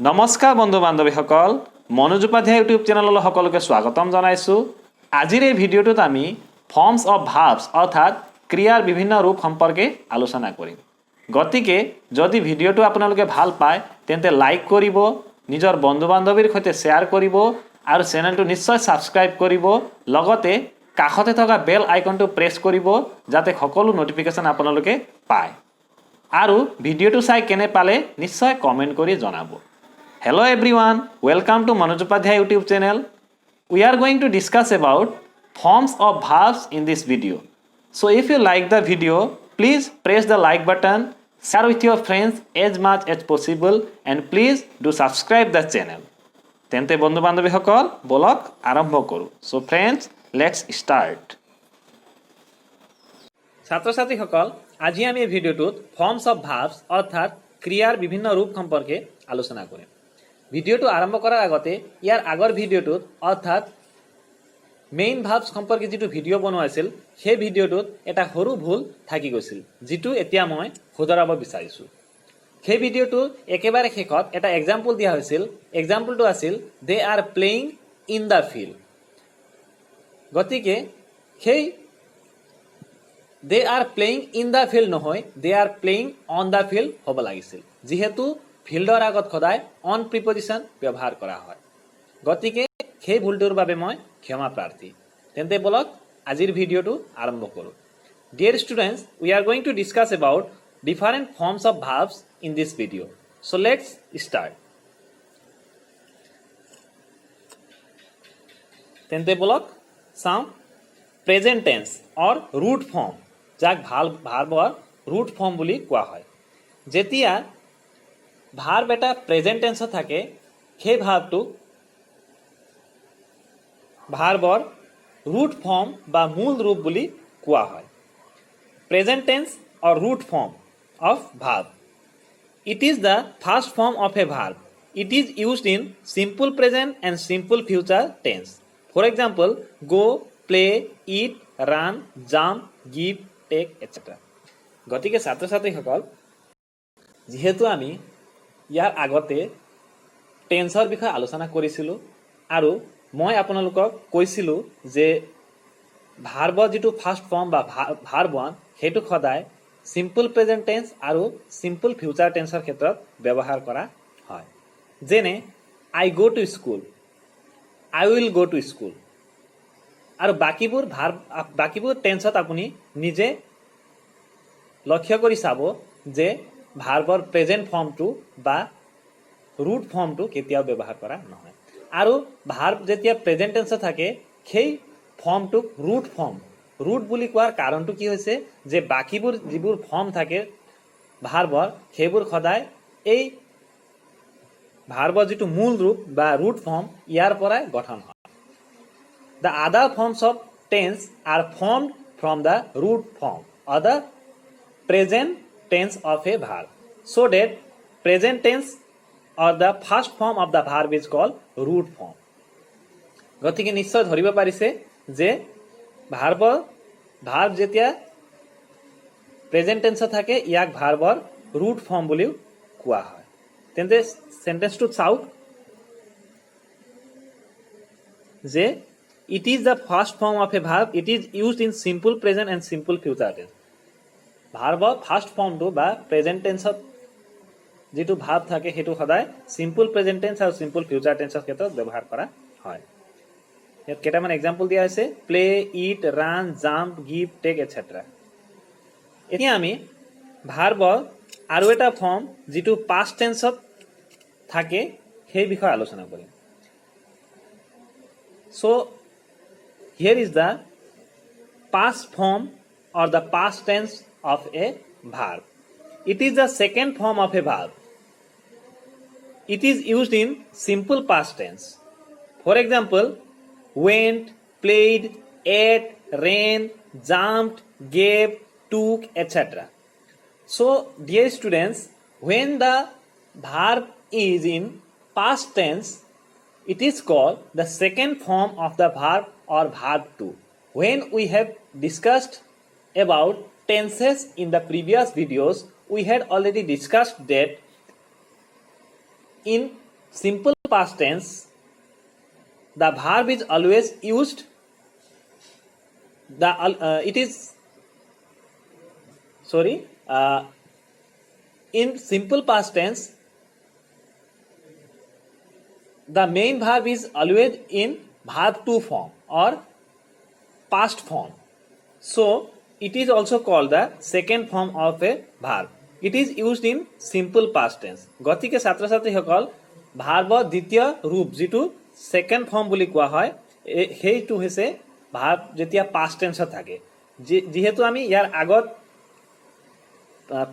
নমস্কাৰ বন্ধু বান্ধৱীসকল, মনোজ উপাধ্যায় ইউটিউব চেনেললৈ সকলোকে স্বাগতম জনাইছোঁ। আজিৰ এই ভিডিঅ'টোত আমি ফৰ্মছ অফ ভাৰ্বছ অৰ্থাৎ ক্ৰিয়াৰ বিভিন্ন ৰূপ সম্পৰ্কে আলোচনা কৰিম। গতিকে যদি ভিডিঅ'টো আপোনালোকে ভাল পায় তেন্তে লাইক কৰিব, নিজৰ বন্ধু বান্ধৱীৰ সৈতে শ্বেয়াৰ কৰিব আৰু চেনেলটো নিশ্চয় ছাবস্ক্ৰাইব কৰিব। লগতে কাষতে থকা বেল আইকনটো প্ৰেছ কৰিব যাতে সকলো নটিফিকেশ্যন আপোনালোকে পায়। আৰু ভিডিঅ'টো চাই কেনে পালে নিশ্চয় কমেণ্ট কৰি জনাব। Hello everyone, welcome to Manoj Upadhyay YouTube channel. We are going to discuss about forms of verbs in this video. So if you like the video, please press the like button, share with your friends as much as possible and please do subscribe the channel. তেন্তে বন্ধু বান্ধৱীসকল বলক আৰম্ভ কৰোঁ। So friends, let's start. ছাত্ৰ ছাত্ৰীসকল, আজি আমি এই ভিডিঅ'টোত forms of verbs অৰ্থাৎ ক্ৰিয়াৰ বিভিন্ন ৰূপ সম্পৰ্কে আলোচনা কৰিম। ভিডিঅ'টো আৰম্ভ কৰাৰ আগতে ইয়াৰ আগৰ ভিডিঅ'টোত অৰ্থাৎ মেইন ভাৰ্বছ সম্পৰ্কে যিটো ভিডিঅ' বনোৱা আছিল সেই ভিডিঅ'টোত এটা সৰু ভুল থাকি গৈছিল, যিটো এতিয়া মই শুধৰাব বিচাৰিছোঁ। সেই ভিডিঅ'টোৰ একেবাৰে শেষত এটা এক্সাম্পল দিয়া হৈছিল। এক্সাম্পলটো আছিল they are playing in the field. গতিকে সেই they are playing in the field নহয়, they are playing on the field হ'ব লাগিছিল, যিহেতু ফিল্ডৰ আগত সদায় অন প্ৰিপজিশ্যন ব্যৱহাৰ কৰা হয়। গতিকে সেই ভুলটোৰ বাবে মই ক্ষমা প্ৰাৰ্থী। তেন্তে বলক আজিৰ ভিডিঅ'টো আৰম্ভ কৰোঁ। Dear students, we are going to discuss about different forms of verbs in this video'. So' let's start. তেন্তে বলক চাওঁ present tense or root form, যাক ভাৰ্বৰ ৰুট ফৰ্ম বুলি কোৱা হয়। যেতিয়া ভাৰ্ব এটা প্ৰেজেণ্ট টেন্সত থাকে সেই ভাৰ্বটোক ভাৰ্বৰ ৰুট ফৰ্ম বা মূল ৰূপ বুলি কোৱা হয়। Present tense or root form of verb, it is the first form of a verb. It is used in simple present and simple future tense. For example go', play, eat, run, jump, give, take etcetera. গতিকে ছাত্ৰ ছাত্ৰীসকল, যিহেতু আমি ইয়াৰ আগতে টেন্সৰ বিষয়ে আলোচনা কৰিছিলোঁ আৰু মই আপোনালোকক কৈছিলোঁ যে ভাৰ্বৰ যিটো ফাৰ্ষ্ট ফৰ্ম বা ভাৰ্ব ওৱান সেইটো সদায় চিম্পল প্ৰেজেণ্ট টেন্স আৰু চিম্পল ফিউচাৰ টেন্সৰ ক্ষেত্ৰত ব্যৱহাৰ কৰা হয়। যেনে আই গ' টু স্কুল, আই উইল গ' টু স্কুল। আৰু বাকীবোৰ টেন্সত আপুনি নিজে লক্ষ্য কৰি চাব যে ভাৰ্বৰ প্ৰেজেণ্ট ফৰ্মটো বা ৰুট ফৰ্মটো কেতিয়াও ব্যৱহাৰ কৰা নহয়। আৰু ভাৰ্ব যেতিয়া প্ৰেজেণ্ট টেন্সত থাকে সেই ফৰ্মটোক ৰুট ফৰ্ম, ৰুট বুলি কোৱাৰ কাৰণটো কি হৈছে যে বাকীবোৰ যিবোৰ ফৰ্ম থাকে ভাৰ্বৰ সেইবোৰ সদায় এই ভাৰ্বৰ যিটো মূল ৰূপ বা ৰুট ফৰ্ম ইয়াৰ পৰাই গঠন হয়। The other forms of tense are formed from the root form or the present tense of a verb, so that present tense or the first form of the verb is called root form. গতিকে নিশ্চয় ধৰিব পাৰিছে যে verb যেতিয়া present টেন্সত থাকে ইয়াক ভাৰ্বৰ root form বুলিও কোৱা হয়। তেন্তে চেণ্টেন্সটো চাওক যে it is the first form of a verb. It is used in simple present and simple future tense. ভাৰ্বৰ ফাৰ্ষ্ট ফৰ্মটো বা প্ৰেজেণ্ট টেন্সত যিটো ভাৰ্ব থাকে সেইটো সদায় চিম্পল প্ৰেজেণ্ট টেন্স আৰু চিম্পল ফিউচাৰ টেন্সৰ ক্ষেত্ৰত ব্যৱহাৰ কৰা হয়। ইয়াত কেইটামান এক্সাম্পল দিয়া হৈছে play, eat, run, jump, give, take etcetera. এতিয়া আমি ভাৰ্বৰ আৰু এটা ফৰ্ম যিটো পাষ্ট টেন্সত থাকে সেই বিষয়ে আলোচনা কৰিম। চ' here is the past form or the past tense of a verb. It is the second form of a verb. It is used in simple past tense. For example, went, played, ate, ran, jumped, gave, took, etc. So, dear students, when the verb is in past tense, it is called the second form of the verb or verb 2. When we have discussed about tenses in the previous videos, we had already discussed that in simple past tense, the verb is always used. In simple past tense, the main verb is always in verb to form or past form. So it is also called the second form of a verb. It is used in simple past tense. গতিকে ছাত্ৰ ছাত্ৰীসকল ভাৰ্বৰ দ্বিতীয় ৰূপ যিটো second form বুলি কোৱা হয় সেইটো হৈছে ভাৰ্ব যেতিয়া পাষ্ট টেন্সত থাকে। যেহেতু আমি ইয়াৰ আগত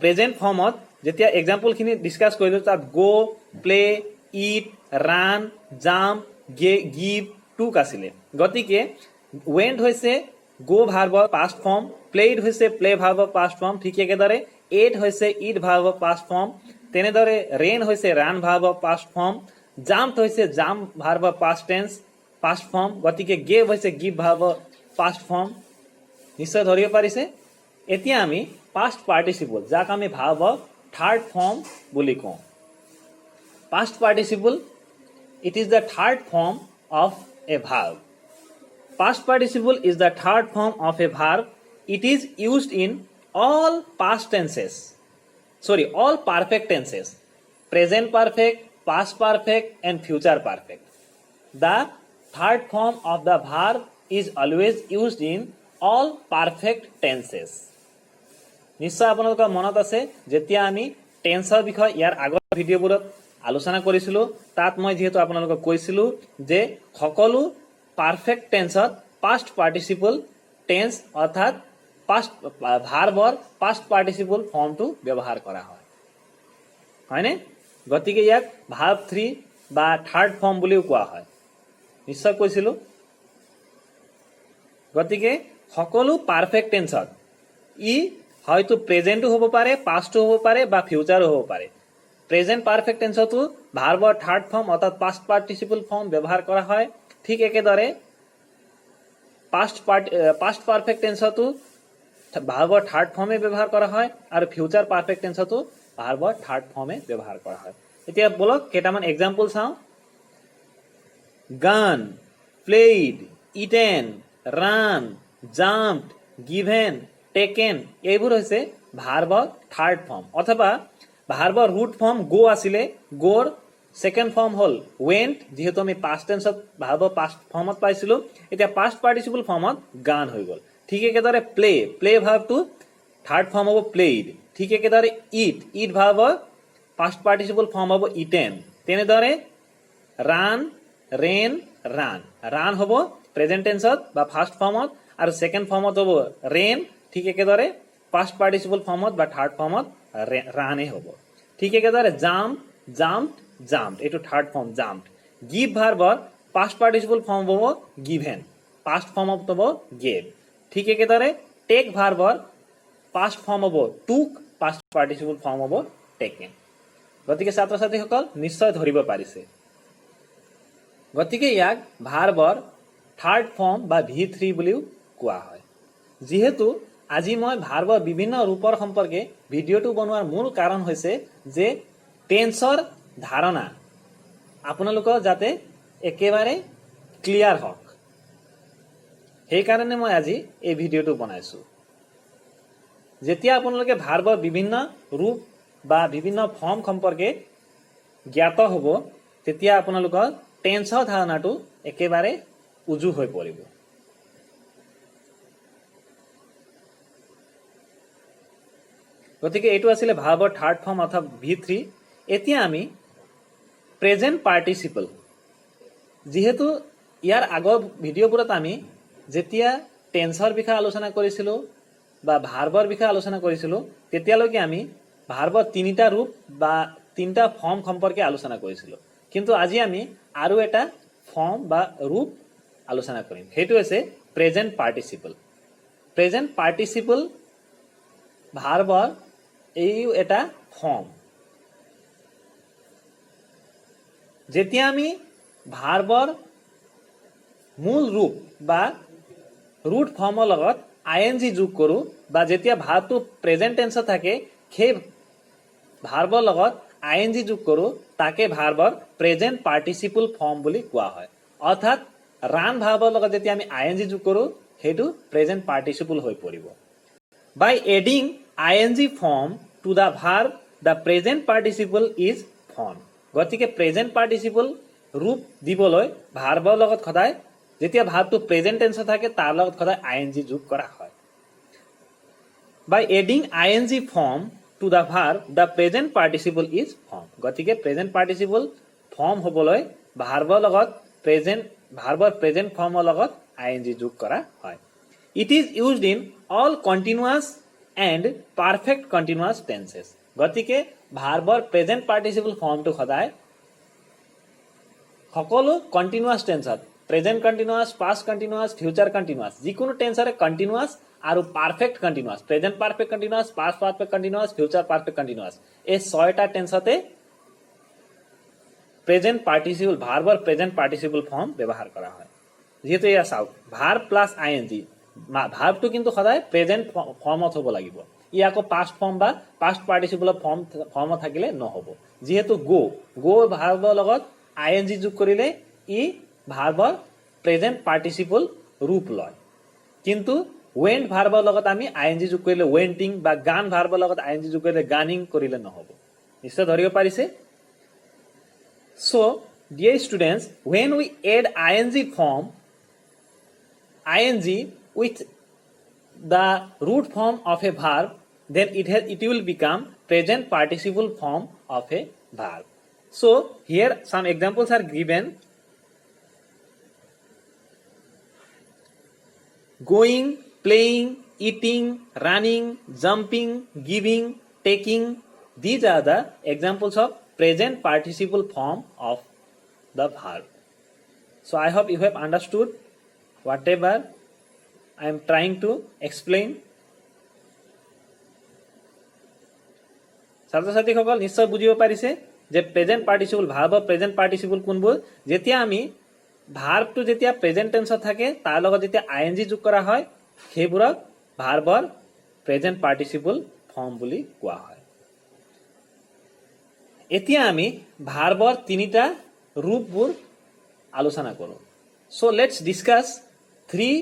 প্ৰেজেন্ট ফৰ্মত যেতিয়া এক্সাম্পলখিনি ডিসকাস কৰিলো তাত go, play, eat, run, jump, give, took আছিলে। গতিকে ওয়েন্ট হৈছে গো ভাৰ্বৰ পাষ্ট ফৰ্ম, প্লেড হৈছে প্লে ভাৰ্বৰ পাষ্ট ফৰ্ম, ঠিক একেদৰে এট হৈছে ইট ভাৰ্বৰ পাষ্ট ফৰ্ম, তেনেদৰে ৰেন হৈছে ৰান ভাৰ্বৰ পাষ্ট ফৰ্ম, জাম্প হৈছে জাম্প ভাৰ্বৰ পাষ্ট টেন্স পাষ্ট ফৰ্ম, গতিকে গেভ হৈছে গিভ ভাৰ্বৰ পাষ্ট ফৰ্ম। নিশ্চয় ধৰিব পাৰিছে। এতিয়া আমি পাষ্ট পাৰ্টিচিপল যাক আমি ভাৰ্বৰ থাৰ্ড ফৰ্ম বুলি কওঁ। Past participle it is the third form of a verb. Past participle is the third form of a verb. It is used in all past tenses. All perfect tenses. Present perfect, past perfect and future perfect. The third form of the verb is always used in all perfect tenses. নিশ্চয় আপোনালোকৰ মনত আছে যেতিয়া আমি টেন্সৰ বিষয় ইয়াৰ আগৰ ভিডিঅ'বোৰত আলোচনা কৰিছিলো তাত মই যেহেতু আপোনালোকক কৈছিলো যে সকলো পাৰফেক্ট টেন্সত পাস্ট পাৰ্টিসিপল টেন্স অৰ্থাৎ পাস্ট ভাৰ্বৰ পাস্ট পাৰ্টিসিপল ফৰ্মটো ব্যৱহাৰ কৰা হয় হয়নে। গতিকে ইয়াক ভাৰ্ব 3 বা থাৰ্ড ফৰ্ম বুলিও কোৱা হয়। নিশ্চয় কৈছিলো। গতিকে সকলো পাৰফেক্ট টেন্সত ই হয়তো প্ৰেজেন্টও হ'ব পাৰে, পাস্টও হ'ব পাৰে বা ফিউচাৰও হ'ব পাৰে। প্ৰেজেন্ট পাৰফেক্ট টেন্সতো ভাৰ্বৰ থাৰ্ড ফৰ্ম অৰ্থাৎ পাস্ট পাৰ্টিসিপল ফৰ্ম ব্যবহাৰ কৰা হয়। ঠিক একেদৰে পাস্ট পাৰফেক্ট টেন্সতো ভাৰ্বৰ থাৰ্ড ফৰ্মে ব্যবহাৰ কৰা হয় আৰু ফিউচাৰ পাৰফেক্ট টেন্সতো ভাৰ্বৰ থার্ড ফর্মে ব্যবহার করা হয়। এতিয়া বলক কেইটামান এক্সাম্পল চাওঁ। গান, played, eaten, run, jumped, given, taken এইবোৰ হৈছে ভাৰ্বৰ থাৰ্ড ফৰ্ম অথবা ভাৰ্বৰ ৰুট ফৰ্ম গো আছিলে, গোৰ সেকেন্ড ফৰ্ম হল ওয়েন্ট, যেহেতু আমি পাস্ট টেন্সত ভাৰ্বৰ পাস্ট ফৰ্মত পাইছিলো এতিয়া পাস্ট পাৰ্টিসিপল ফৰ্মত গান হৈ গল। ঠিক একেদৰে প্লে ভাৰ্বটো থাৰ্ড ফৰ্ম হ'ব প্লেড। ঠিক একেদৰে ইট ভাৰ্বৰ পাস্ট পাৰ্টিসিপল ফৰ্ম হ'ব ইটেন। তেনেদৰে ৰান, ৰেন, ৰান হ'ব প্ৰেজেন্ট টেন্সত বা ফাৰ্স্ট ফৰ্মত আৰু সেকেন্ড ফৰ্মত হ'ব ৰেন। ঠিক একেদৰে পাস্ট পাৰ্টিসিপল ফৰ্মত বা থাৰ্ড ফৰ্মত ৰানে হ'ব। ঠিক একেদৰে জাম্পড এইটো থাৰ্ড ফৰ্ম জাম্পড। গিভ ভাৰ্বৰ পাস্ট পাৰ্টিসিপল ফৰ্ম হ'ব গিভেন, পাস্ট ফৰ্মত হ'ব গেভ। ঠিক একেদৰে টেক ভাৰ্বৰ পাস্ট ফৰ্ম হ'ব টুক, পাস্ট পাৰ্টিসিপল ফৰ্ম হ'ব টেকেন। গতিকে ছাত্ৰ ছাত্ৰীসকল নিশ্চয় ধৰিব পাৰিছে। গতিকে ইয়াক ভাৰ্বৰ থাৰ্ড ফৰ্ম বা V3 বুলিও কোৱা হয়। যেহেতু আজি মই ভাৰ্বৰ বিভিন্ন ৰূপৰ সম্পৰ্কে ভিডিঅ'টো বনোৱাৰ মূল কাৰণ হৈছে যে টেন্সৰ ধাৰণা আপোনালোকৰ যাতে একেবাৰে ক্লিয়াৰ হওক, সেইকাৰণে মই আজি এই ভিডিঅ'টো বনাইছো। যেতিয়া আপোনালোকে ভাৰ্বৰ বিভিন্ন ৰূপ বা বিভিন্ন ফৰ্ম সম্পৰ্কে জ্ঞাত হ'ব তেতিয়া আপোনালোকৰ টেন্সৰ ধাৰণাটো একেবাৰে উজু হৈ পৰিব। গতিকে এইটো আছিলে ভাৰ্বৰ থাৰ্ড ফৰ্ম অৰ্থাৎ V3। এতিয়া আমি প্ৰেজেন্ট পাৰ্টিসিপল, যেহেতু ইয়াৰ আগৰ ভিডিঅ'বোৰত আমি যেতিয়া টেন্সৰ বিষয়ে আলোচনা কৰিছিলো বা ভাৰ্বৰ বিষয়ে আলোচনা কৰিছিলো তেতিয়ালৈকে আমি ভাৰ্বৰ তিনিটা ৰূপ বা তিনিটা ফৰ্ম সম্পৰ্কে আলোচনা কৰিছিলো। কিন্তু আজি আমি আৰু এটা ফৰ্ম বা ৰূপ আলোচনা কৰিম, সেইটো হৈছে প্ৰেজেন্ট পাৰ্টিসিপল। প্ৰেজেন্ট পাৰ্টিসিপল ভাৰ্বৰ এই এটা ফৰ্ম। যেতিয়া আমি ভাৰ্বৰ মূল ৰূপ বা ৰুট ফৰ্মৰ লগত ING যোগ কৰো বা যেতিয়া ভাৰ্বটো প্ৰেজেন্ট টেন্সত থাকে সেই ভাৰ্বৰ লগত আইএনজি যোগ কৰোঁ তাকে ভাৰ্বৰ প্ৰেজেণ্ট পাৰ্টিচিপল ফৰ্ম বুলি কোৱা হয়। অৰ্থাৎ ৰান ভাৰ্বৰ লগত যেতিয়া আমি আইএনজি যোগ কৰোঁ সেইটো প্ৰেজেণ্ট পাৰ্টিচিপল হৈ পৰিব। By adding ING form to the verb the present participle is form. গতিকে প্ৰেজেণ্ট পাৰ্টিচিপল ৰূপ দিবলৈ ভাৰ্বৰ লগত সদায় যেতিয়া ভাৰ্বটো প্ৰেজেণ্ট টেন্সত থাকে তাৰ লগত সদায় আইএনজি যোগ কৰা হয়। By adding ING form to the verb the present participle is form. গতিকে প্ৰেজেণ্ট পাৰ্টিচিপল ফৰ্ম হ'বলৈ ভাৰ্বৰ লগত ভাৰ্বৰ প্ৰেজেণ্ট ফৰ্মৰ লগত আইএনজি যোগ কৰা হয়। It is used in all continuous and perfect continuous tenses. গতিকে ভাৰ্বৰ প্ৰেজেণ্ট পাৰ্টিচিপল ফৰ্মটো সদায় সকলো কণ্টিনিউৱাছ টেন্সত present continuous, past continuous, future continuous যিকোনো টেন্সৰে কণ্টিনিউৱাছ আৰু perfect continuous, present perfect continuous, past perfect continuous, future perfect continuous এই 6টা টেন্সতে প্ৰেজেণ্ট পাৰ্টিচিপল ভাৰ্বৰ প্ৰেজেণ্ট পাৰ্টিচিপল ফৰ্ম ব্যৱহাৰ কৰা হয়। যিহেতু এয়া চাওক ভাৰ্ব প্লাছ আইএনজি, ভাৰ্বটো কিন্তু সদায় প্ৰেজেণ্ট ফৰ্মত হ'ব লাগিব। ই আকৌ পাষ্ট ফৰ্ম বা পাষ্ট পাৰ্টিচিপল ফৰ্মত থাকিলে নহ'ব। যিহেতু গো ভাৰ্বৰ লগত আইএনজি যোগ কৰিলে ই ভাৰ্বৰ প্ৰেজেণ্ট পাৰ্টিচিপল ৰূপ লয়। কিন্তু ৱেণ্ট ভাৰ্বৰ লগত আমি আইএনজি যোগ কৰিলে ৱেণ্টিং বা গান ভাৰ্বৰ লগত আইএনজি যোগ কৰিলে গানিং কৰিলে নহ'ব। নিশ্চয় ধৰিব পাৰিছে? So, dear students, when we add ing form, ing with the root form of a verb, then it will become present participle form of a verb. So, here some examples are given. Going, playing, eating, running, jumping, giving, taking. These are the examples of present participle form of the verb. So I hope you have understood whatever I am trying to explain. ছাত্ৰ ছাত্ৰীসকল নিশ্চয় বুজিব পাৰিছে যে present participle ভাৰ্বৰ present participle কোনবোৰ? যেতিয়া আমি ভাৰ্বটো যেতিয়া প্ৰেজেণ্ট টেন্সত থাকে তাৰ লগত যেতিয়া আইএনজি যোগ কৰা হয় সেইবোৰক ভাৰ্বৰ প্ৰেজেণ্ট পাৰ্টিচিপল ফৰ্ম বুলি কোৱা হয়। এতিয়া আমি ভাৰ্বৰ 3টা ৰূপবোৰ আলোচনা কৰোঁ। So let's discuss 3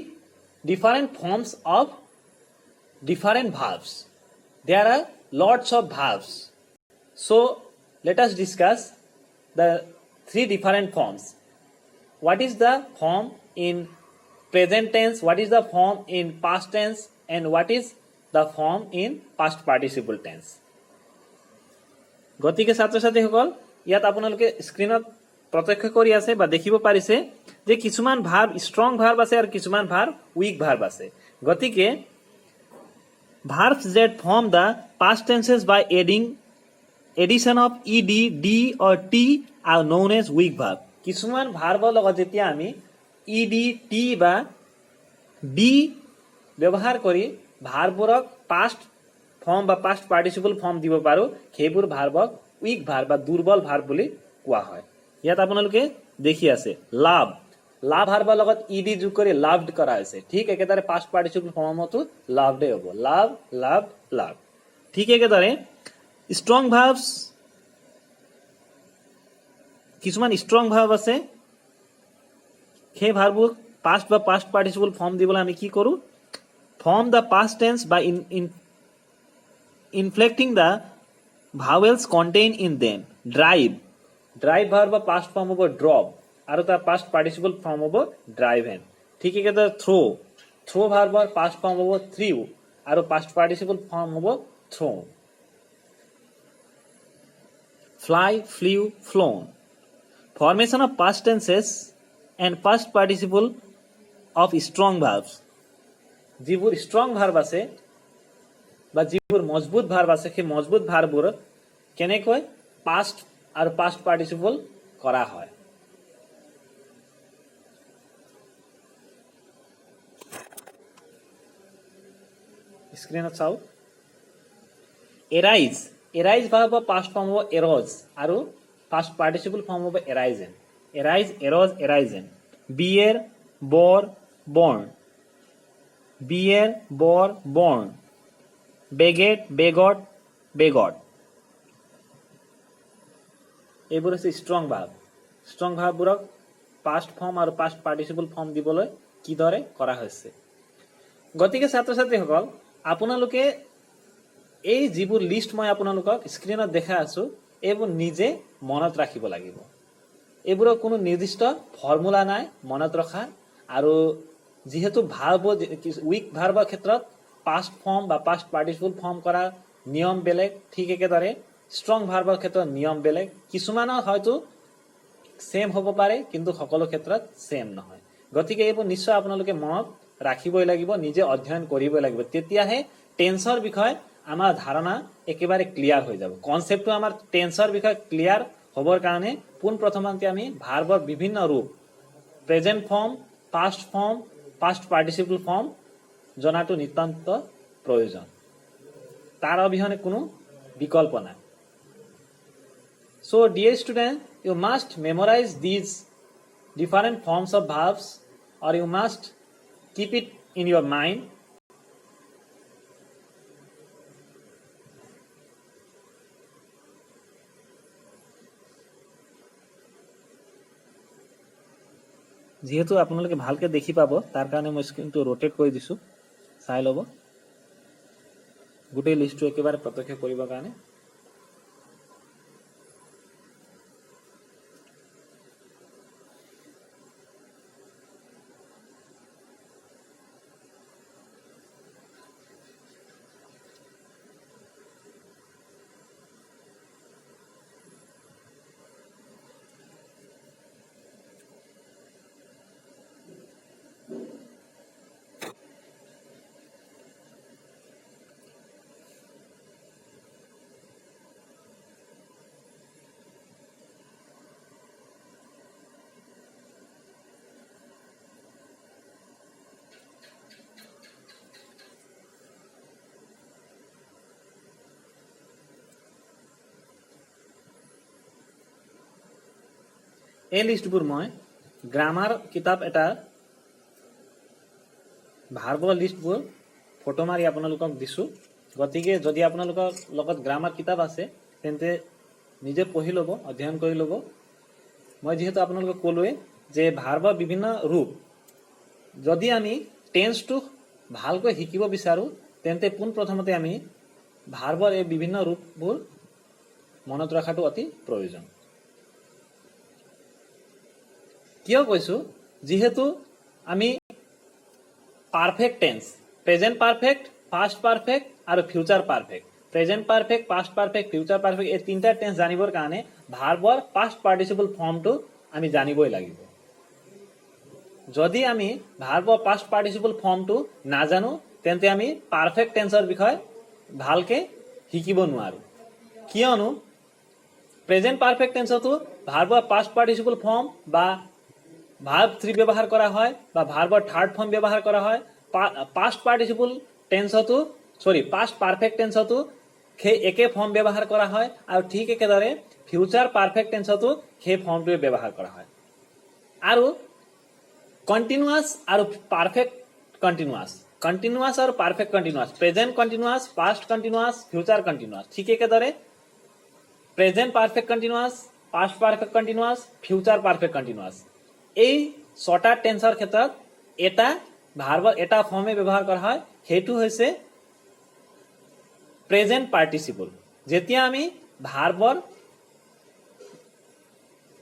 different forms of different verbs. There are lots of verbs. So let us discuss the 3 different forms. What is the form in present tense, what is the form in past tense, and what is the form in past participle tense. গতিকে ছাত্ৰ ছাত্ৰীসকল ইয়াত আপোনালোকে স্ক্ৰীনত প্ৰত্যক্ষ কৰি আছে বা দেখিব পাৰিছে যে কিছুমান ভাৰ্ব ষ্ট্ৰং ভাৰ্ব আছে আৰু কিছুমান ভাৰ্ব উইক ভাৰ্ব আছে। গতিকে verbs that form the past tenses by addition of ed, d or t are known as weak verb. কিছুমান ভাৰ্বৰ লগত যেতিয়া আমি ed, t বা d ব্যৱহাৰ কৰি ভাৰ্ববোৰক পাষ্ট ফৰ্ম বা পাষ্ট পাৰ্টিচিপল ফৰ্ম দিব পাৰোঁ সেইবোৰ ভাৰ্বক উইক ভাৰ্ব বা দুৰ্বল ভাৰ্ব বুলি কোৱা হয়। ইয়াত আপোনালোকে দেখি আছে লাভ ভাৰ্বৰ লগত ইডি যোগ কৰি লাভড কৰা হৈছে। ঠিক একেদৰে পাষ্ট পাৰ্টিচিপল ফৰ্মতো লাভডে হ'ব, লাভ। ঠিক একেদৰে ষ্ট্ৰং ভাৰ্বছ, কিছুমান ষ্ট্ৰং ভাৰ্ব আছে সেই ভাৰ্ববোৰ পাষ্ট বা পাষ্ট পাৰ্টিচিপল ফৰ্ম দিবলৈ আমি কি কৰোঁ? ফৰ্ম দ্য পাষ্ট টেন্স বা inflecting the vowels contained in them. Drive verb বা past form হ'ব drop আৰু তাৰ past participle form হ'ব driven. ঠিক একেদৰে throw verb ৰ past form হ'ব threw আৰু past participle form হ'ব thrown. Fly, flew, flown. Formation of past tenses and past participle of strong verbs. যিবোৰ strong verb আছে বা যিবোৰ মজবুত ভাৰ্ব আছে সেই মজবুত ভাৰ্ববোৰ কেনেকৈ পাষ্ট আৰু পাষ্ট পাৰ্টিচিপল কৰা হয়। স্ক্ৰীনত চাওক এৰাইজ ভাৰ্বৰ পাষ্ট ফৰ্ম হ'ব এৰজ আৰু পাষ্ট পাৰ্টিচিপল ফৰ্ম হ'ব arisen. Arose arisen. Bear bore born, beget begot. এইবোৰ হৈছে ষ্ট্ৰং ভাৰ্ব। ষ্ট্ৰং ভাৰ্ববোৰক পাষ্ট ফৰ্ম আৰু পাষ্ট পাৰ্টিচিপল ফৰ্ম দিবলৈ কিদৰে কৰা হৈছে। গতিকে ছাত্ৰ ছাত্ৰীসকল, আপোনালোকে এই যিবোৰ লিষ্ট মই আপোনালোকক স্ক্ৰীনত দেখাই আছো, এইবোৰ নিজে মনত ৰাখিব লাগিব। এইবোৰৰ কোনো নিৰ্দিষ্ট ফৰ্মুলা নাই মনত ৰখা। আৰু যেহেতু ভাৰ্ব উইক ভাৰ্বৰ ক্ষেত্ৰত পাষ্ট ফৰ্ম বা পাষ্ট পাৰ্টিচিপল ফৰ্ম কৰা নিয়ম বেলেগ, ঠিক একেদৰে ষ্ট্ৰং ভাৰ্বৰ ক্ষেত্ৰত নিয়ম বেলেগ। কিছুমানৰ হয়তো সেম হ'ব পাৰে, কিন্তু সকলো ক্ষেত্ৰত সেম নহয়। গতিকে এইবোৰ নিশ্চয় আপোনালোকে মনত ৰাখিবই লাগিব, নিজে অধ্যয়ন কৰিবই লাগিব। তেতিয়াহে টেন্সৰ বিষয়ে আমাৰ ধাৰণা একেবাৰে ক্লিয়াৰ হৈ যাব। কনসেপ্টটো আমাৰ টেন্সৰ বিষয়ে ক্লিয়াৰ হ'বৰ কাৰণে পোনপ্ৰথমতে আমি ভাৰ্বৰ বিভিন্ন ৰূপ, present form, past form, past participle form জনাটো নিতান্ত প্ৰয়োজন। তাৰ অবিহনে কোনো বিকল্প নাই। So dear student, you must memorize these different forms of verbs, or you must keep it in your mind. যেহেতু আপোনালোকে ভালকে দেখি পাব, তাৰ কাৰণে মই স্ক্ৰীনটো ৰোটেট কৰি দিছো, চাই ল'ব। গোটেই লিষ্টটো একেবাৰে প্ৰত্যক্ষ কৰিবৰ কাৰণে এই লিষ্টবোৰ মই গ্ৰামাৰ কিতাপ এটা ভাৰ্বৰ লিষ্টবোৰ ফটো মাৰি আপোনালোকক দিছো। গতিকে যদি আপোনালোকৰ লগত গ্ৰামাৰ কিতাপ আছে তেন্তে নিজে পঢ়ি ল'ব, অধ্যয়ন কৰি ল'ব। মই যেহেতু আপোনালোকক ক'লোৱে যে ভাৰ্বৰ বিভিন্ন ৰূপ, যদি আমি টেন্সটো ভালকৈ শিকিব বিচাৰো তেন্তে পোনপ্ৰথমতে আমি ভাৰ্বৰ এই বিভিন্ন ৰূপবোৰ মনত ৰখাটো অতি প্ৰয়োজন। কিয় কৈছো, যেহেতু আমি perfect tense, present perfect, past perfect আর future perfect, present perfect, past perfect, future perfect এই তিনটা টেন্স জানিবৰ কাৰণে ভাৰ্বৰ পাস্ট পাৰ্টিসিপল ফৰ্মটো আমি জানিবই লাগিব। যদি আমি ভাৰ্বৰ পাস্ট পাৰ্টিসিপল ফৰ্মটো নাজানো তেন্তে আমি পাৰফেক্ট টেন্সৰ বিষয়ে ভালকে শিকিব নোৱাৰো। কিয়নো present perfect টেন্সতো ভাৰ্বৰ past participle form বা ভাৰ্ব 3 ব্যবহাৰ কৰা হয় বা ভাৰ্বৰ থাৰ্ড ফৰ্ম ব্যবহাৰ কৰা হয়। পাস্ট পাৰ্টিসিপল টেন্সতো পাস্ট পাৰফেক্ট টেন্সতো সেই একে ফৰ্ম ব্যবহাৰ কৰা হয়, আৰ ঠিক একেদৰে ফিউচাৰ পাৰফেক্ট টেন্সতো সেই ফৰ্মটোৱে ব্যবহাৰ কৰা হয়। আৰু কন্টিনিউয়াস আৰু পাৰফেক্ট কন্টিনিউয়াস, কন্টিনিউয়াস আৰু perfect continuous, present continuous, past continuous, future continuous, ঠিক একেদৰে present perfect continuous, past perfect continuous, future perfect continuous এই ছটা টেন্সৰ ক্ষেত্ৰত এটা ভাৰ্বৰ এটা ফৰ্মে ব্যৱহাৰ কৰা হয়, সেইটো হৈছে প্ৰেজেন্ট পাৰ্টিসিপল। যেতিয়া আমি ভাৰ্বৰ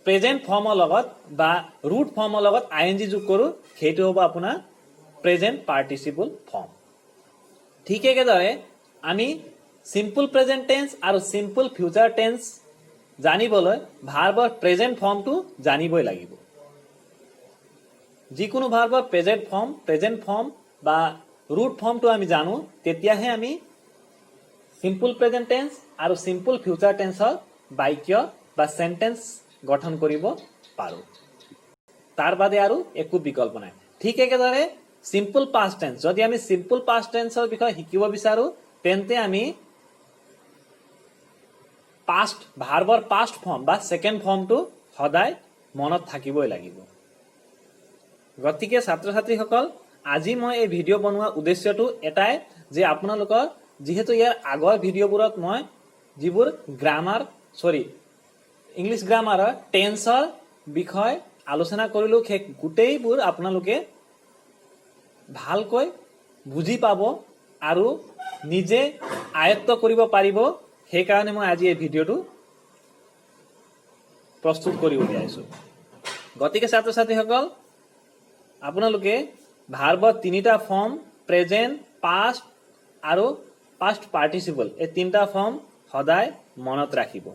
প্ৰেজেন্ট ফৰ্মৰ লগত বা ৰুট ফৰ্মৰ লগত আইএনজি যোগ কৰো, সেইটো হ'ব আপোনাৰ প্ৰেজেন্ট পাৰ্টিসিপল ফৰ্ম। ঠিক একেদৰে আমি সিম্পল প্ৰেজেন্ট টেন্স আৰু সিম্পল ফিউচাৰ টেন্স জানিবলৈ ভাৰ্বৰ প্ৰেজেন্ট ফৰ্মটো জানিবই লাগিব। যিকোনো ভাৰ্বৰ প্ৰেজেন্ট ফৰ্ম বা ৰুট ফৰ্মটো আমি জানো, তেতিয়াহে আমি সিম্পল প্ৰেজেন্ট টেন্স আৰু সিম্পল ফিউচাৰ টেন্সৰ বাক্য বা সেন্টেন্স গঠন কৰিব পাৰো। তাৰ বাদে আৰু একো বিকল্প নাই। ঠিক একেদৰে সিম্পল পাস্ট টেন্স, যদি আমি সিম্পল পাস্ট টেন্সৰ বিষয়ে শিকিব বিচাৰো তেন্তে আমি পাস্ট ভাৰ্বৰ পাস্ট ফৰ্ম বা সেকেন্ড ফৰ্মটো সদায় মনত থাকিবই লাগিব। গতিকে ছাত্ৰ ছাত্ৰীসকল, আজি মই এই ভিডিঅ' বনোৱাৰ উদ্দেশ্যটো এটাই যে আপোনালোকৰ যেহেতু ইয়াৰ আগৰ ভিডিঅ'বোৰত মই যিবোৰ গ্ৰামাৰ ইংলিছ গ্ৰামাৰৰ টেন্সৰ বিষয় আলোচনা কৰিলোঁ। সেই গোটেইবোৰ আপোনালোকে ভালকৈ বুজি পাব আৰু নিজে আয়ত্ত কৰিব পাৰিব। সেইকাৰণে মই আজি এই ভিডিঅ'টো প্ৰস্তুত কৰি উলিয়াইছোঁ। গতিকে ছাত্ৰ ছাত্ৰীসকল, আপোনালোকে ভাৰ্বৰ তিনিটা ফৰ্ম প্ৰেজেণ্ট, পাষ্ট আৰু পাষ্ট পাৰ্টিচিপল, এই তিনিটা ফৰ্ম সদায় মনত ৰাখিব।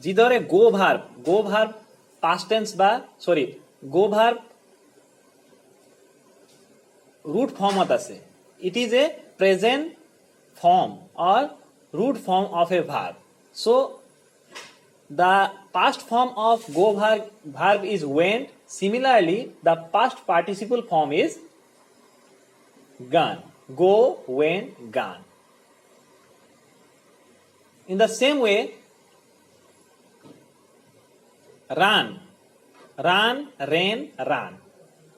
যিদৰে গো ভাৰ্ব পাষ্ট টেন্স বা গো ভাৰ্ব root format আছে। It is a present form or root form of a verb. So the past form of go verb is went. Similarly, the past participle form is gone. Go, went, gone. In the same way, run, ran, run.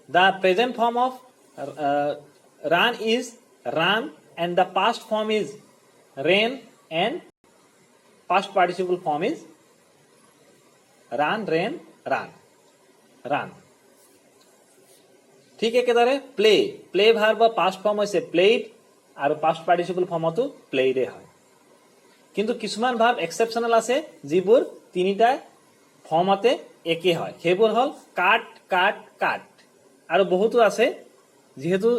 The present form of run is run and the past form is ran and past participle form is run, run. ঠিক একেদৰে play verb past form হৈছে played আৰু past participle ফৰ্মতো প্লেডে হয়। কিন্তু কিছুমান verb exceptional আছে যিবোৰ তিনিটা ফৰ্মতে একে হয়। সেইবোৰ হ'ল কাট আৰু বহুতো আছে। যিহেতু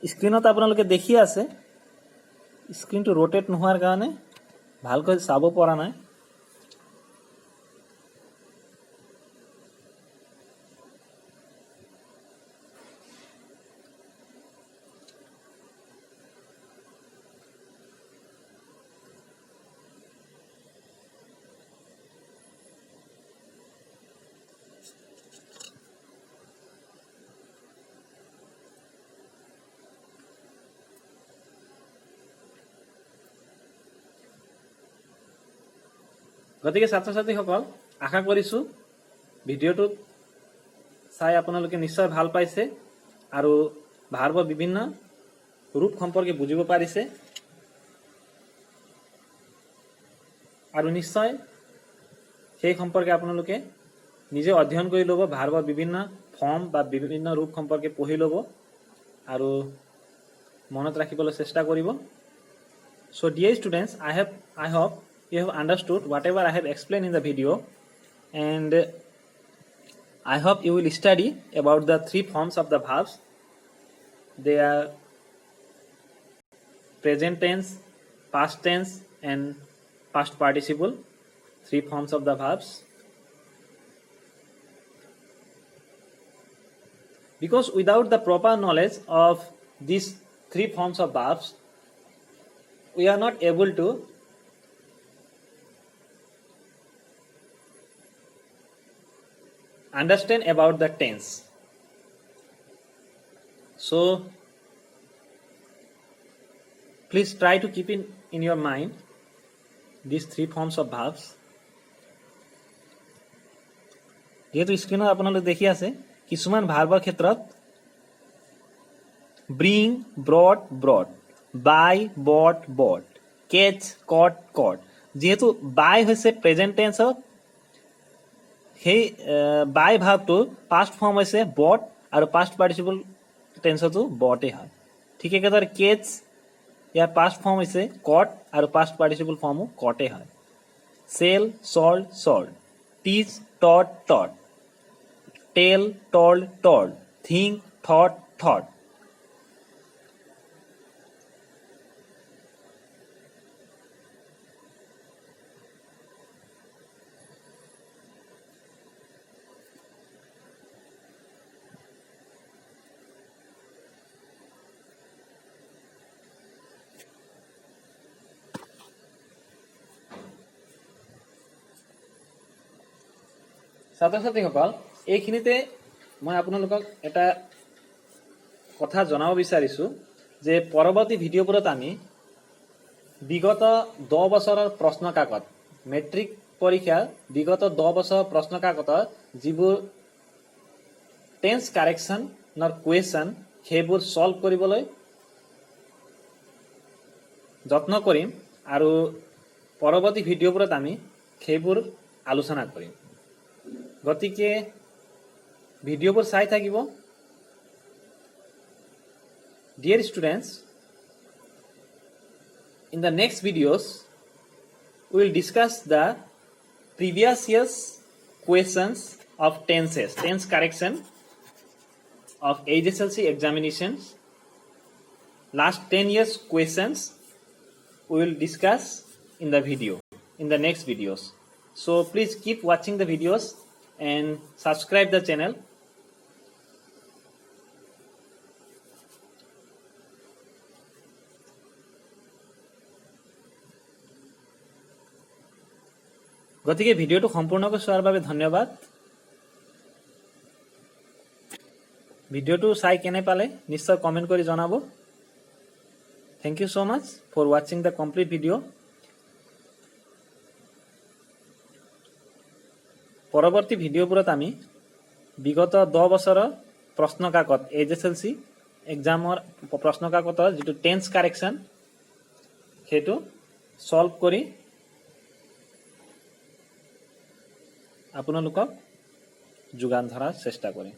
স্ক্ৰীনত আপোনালোকে দেখি আছে, স্ক্ৰীনটো ৰোটেট নোহোৱাৰ কাৰণে ভালকৈ চাব পৰা নাই। গতিকে ছাত্ৰ ছাত্ৰীসকল, আশা কৰিছোঁ ভিডিঅ'টো চাই আপোনালোকে নিশ্চয় ভাল পাইছে আৰু ভাৰ্বৰ বিভিন্ন ৰূপ সম্পৰ্কে বুজিব পাৰিছে আৰু নিশ্চয় সেই সম্পৰ্কে আপোনালোকে নিজে অধ্যয়ন কৰি ল'ব। ভাৰ্বৰ বিভিন্ন ফৰ্ম বা বিভিন্ন ৰূপ সম্পৰ্কে পঢ়ি ল'ব আৰু মনত ৰাখিবলৈ চেষ্টা কৰিব। So dear students, I hope you have understood whatever I have explained in the video, and I hope you will study about the three forms of the verbs. They are present tense, past tense and past participle, three forms of the verbs. Because without the proper knowledge of these three forms of verbs, we are not able to understand about the tense. So please try to keep in your mind these three forms of verbs. যেহেতু স্ক্ৰীনত আপোনালোকে দেখি আছে, কিছুমান ভাৰ্বৰ ক্ষেত্ৰত bring, brought, বাই, বট, case, কট। যেহেতু বাই হৈছে প্ৰেজেণ্ট টেন্সৰ, সেই বাই ভাৰ্বটোৰ পাষ্ট ফৰ্ম হৈছে বট আৰু পাষ্ট পাৰ্টিচিপল টেন্সতো বটে হয়। ঠিক একেদৰে কেচ, ইয়াৰ পাষ্ট ফৰ্ম হৈছে কট আৰু পাষ্ট পাৰ্টিচিপল ফৰ্মো কটে হয়। চেল, চল্ড, টিচ, টট, টেল, টল্ড, থিংক, থট। ছাত্ৰ ছাত্ৰীসকল, এইখিনিতে মই আপোনালোকক এটা কথা জনাব বিচাৰিছোঁ যে পৰৱৰ্তী ভিডিঅ'বোৰত আমি বিগত 10 বছৰৰ প্ৰশ্ন কাকত, মেট্ৰিক পৰীক্ষাৰ বিগত 10 বছৰৰ প্ৰশ্ন কাকতৰ যিবোৰ টেন্স কাৰেকশ্যনৰ কুৱেশ্যন, সেইবোৰ সলভ কৰিবলৈ যত্ন কৰিম। আৰু পৰৱৰ্তী ভিডিঅ'বোৰত আমি সেইবোৰ আলোচনা কৰিম। গতিকে ভিডিঅ'বোৰ চাই থাকিব। Dear students, in the next videos we will discuss the previous year's questions of tenses, tense correction of HSLC examinations. Last 10 years questions we will discuss in the video, in the next videos. So please keep watching the videos and subscribe the channel. গতিকে ভিডিঅ'টো সম্পূৰ্ণকৈ চোৱাৰ বাবে ধন্যবাদ। ভিডিঅ'টো চাই কেনে পালে নিশ্চয় কমেণ্ট কৰি জনাব। Thank you so much for ৱাচিং দ্য কমপ্লিট ভিডিঅ'। পৰৱৰ্তী ভিডিঅ'বোৰত আমি বিগত 10 বছৰৰ প্ৰশ্ন কাকত HSLC এক্সামৰ প্ৰশ্ন কাকতৰ যিটো টেন্স কাৰেকশ্যন সেইটো সলভ কৰি আপোনালোকক যোগান ধৰাৰ চেষ্টা কৰিম।